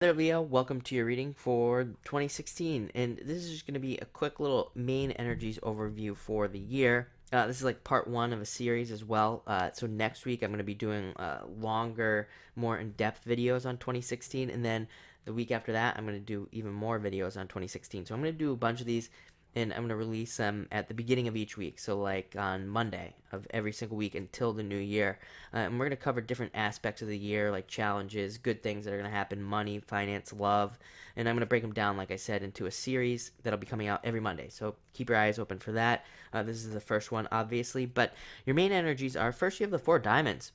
There, Leo. Welcome to your reading for 2016, and this is just going to be a quick little main energies overview for the year. This is like part one of a series as well. So next week I'm going to be doing longer, more in-depth videos on 2016, and then the week after that I'm going to do even more videos on 2016. So I'm going to do a bunch of these, and I'm going to release them at the beginning of each week. So like on Monday of every single week until the new year. And we're going to cover different aspects of the year, like challenges, good things that are going to happen, money, finance, love. And I'm going to break them down, like I said, into a series that'll be coming out every Monday. So keep your eyes open for that. This is the first one, obviously. But your main energies are, first, you have the four diamonds.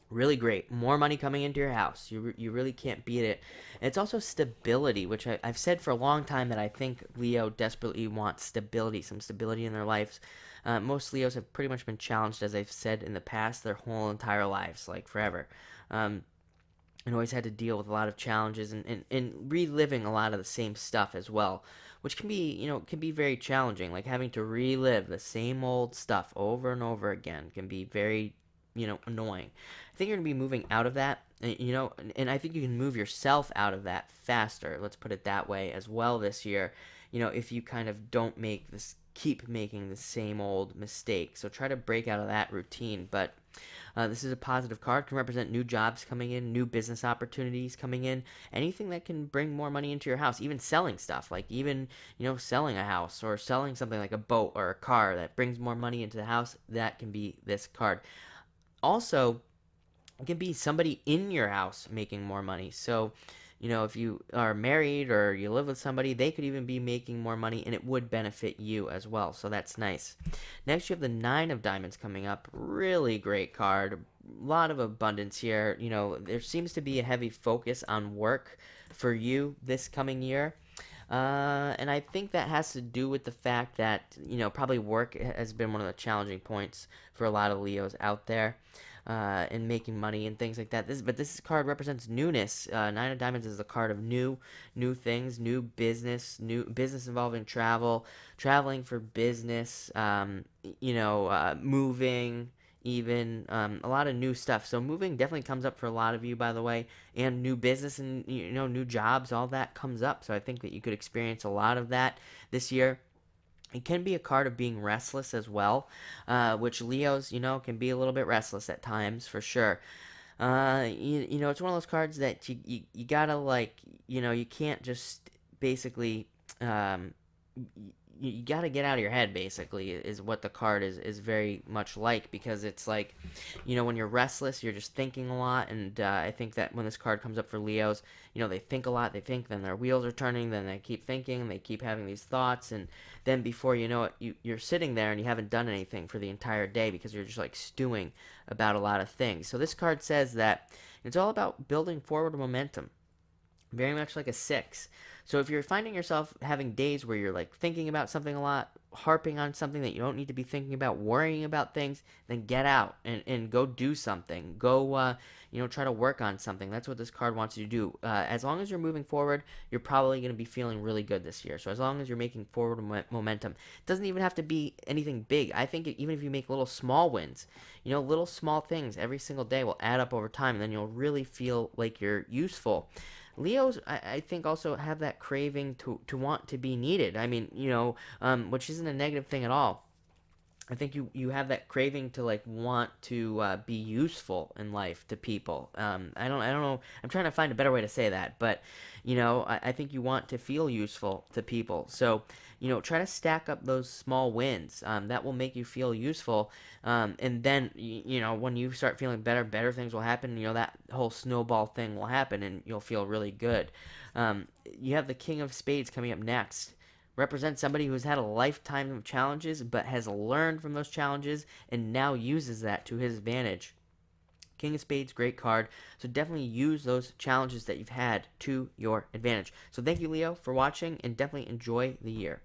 Really great. More money coming into your house. You really can't beat it. And it's also stability, which I've said for a long time that I think Leo desperately wants stability, some stability in their lives. Most Leos have pretty much been challenged, as I've said in the past, their whole entire lives, like forever. Um, and always had to deal with a lot of challenges and reliving a lot of the same stuff as well, which can be, can be very challenging. Like having to relive the same old stuff over and over again can be very, annoying. I think you're going to be moving out of that, and I think you can move yourself out of that faster. Let's put it that way as well this year. If you kind of don't keep making the same old mistake. So try to break out of that routine. But this is a positive card. Can represent new jobs coming in, new business opportunities coming in, anything that can bring more money into your house. Even selling stuff, like even selling a house or selling something like a boat or a car that brings more money into the house. That can be this card. Also, it can be somebody in your house making more money. So, if you are married or you live with somebody, they could even be making more money and it would benefit you as well. So that's nice. Next, you have the Nine of Diamonds coming up. Really great card. A lot of abundance here. There seems to be a heavy focus on work for you this coming year. And I think that has to do with the fact that, probably work has been one of the challenging points for a lot of Leos out there. And making money and things like that. This card represents newness. Nine of Diamonds is the card of new things, new business involving traveling for business. Moving, even a lot of new stuff. So moving definitely comes up for a lot of you, by the way, and new business and new jobs. All that comes up. So I think that you could experience a lot of that this year. It can be a card of being restless as well, which Leos, can be a little bit restless at times for sure. It's one of those cards that you gotta like, you can't just basically, you got to get out of your head basically is what the card is very much like, because it's like, when you're restless you're just thinking a lot. And I think that when this card comes up for Leos, they think a lot, they think, then their wheels are turning, then they keep thinking and they keep having these thoughts, and then before you know it, you're sitting there and you haven't done anything for the entire day because you're just like stewing about a lot of things. So this card says that it's all about building forward momentum, very much like a six. So if you're finding yourself having days where you're like thinking about something a lot, harping on something that you don't need to be thinking about, worrying about things, then get out and go do something. Go, try to work on something. That's what this card wants you to do. As long as you're moving forward, you're probably going to be feeling really good this year. So as long as you're making forward momentum, it doesn't even have to be anything big. I think even if you make little small wins, little small things every single day will add up over time, and then you'll really feel like you're useful. Leos, I think, also have that craving to want to be needed. I mean, which isn't a negative thing at all. I think you have that craving to like want to be useful in life to people. I don't know. I'm trying to find a better way to say that, but I think you want to feel useful to people. So try to stack up those small wins. That will make you feel useful, and then when you start feeling better, better things will happen. That whole snowball thing will happen, and you'll feel really good. You have the King of Spades coming up next. Represents somebody who's had a lifetime of challenges but has learned from those challenges and now uses that to his advantage. King of Spades, great card. So definitely use those challenges that you've had to your advantage. So thank you, Leo, for watching, and definitely enjoy the year.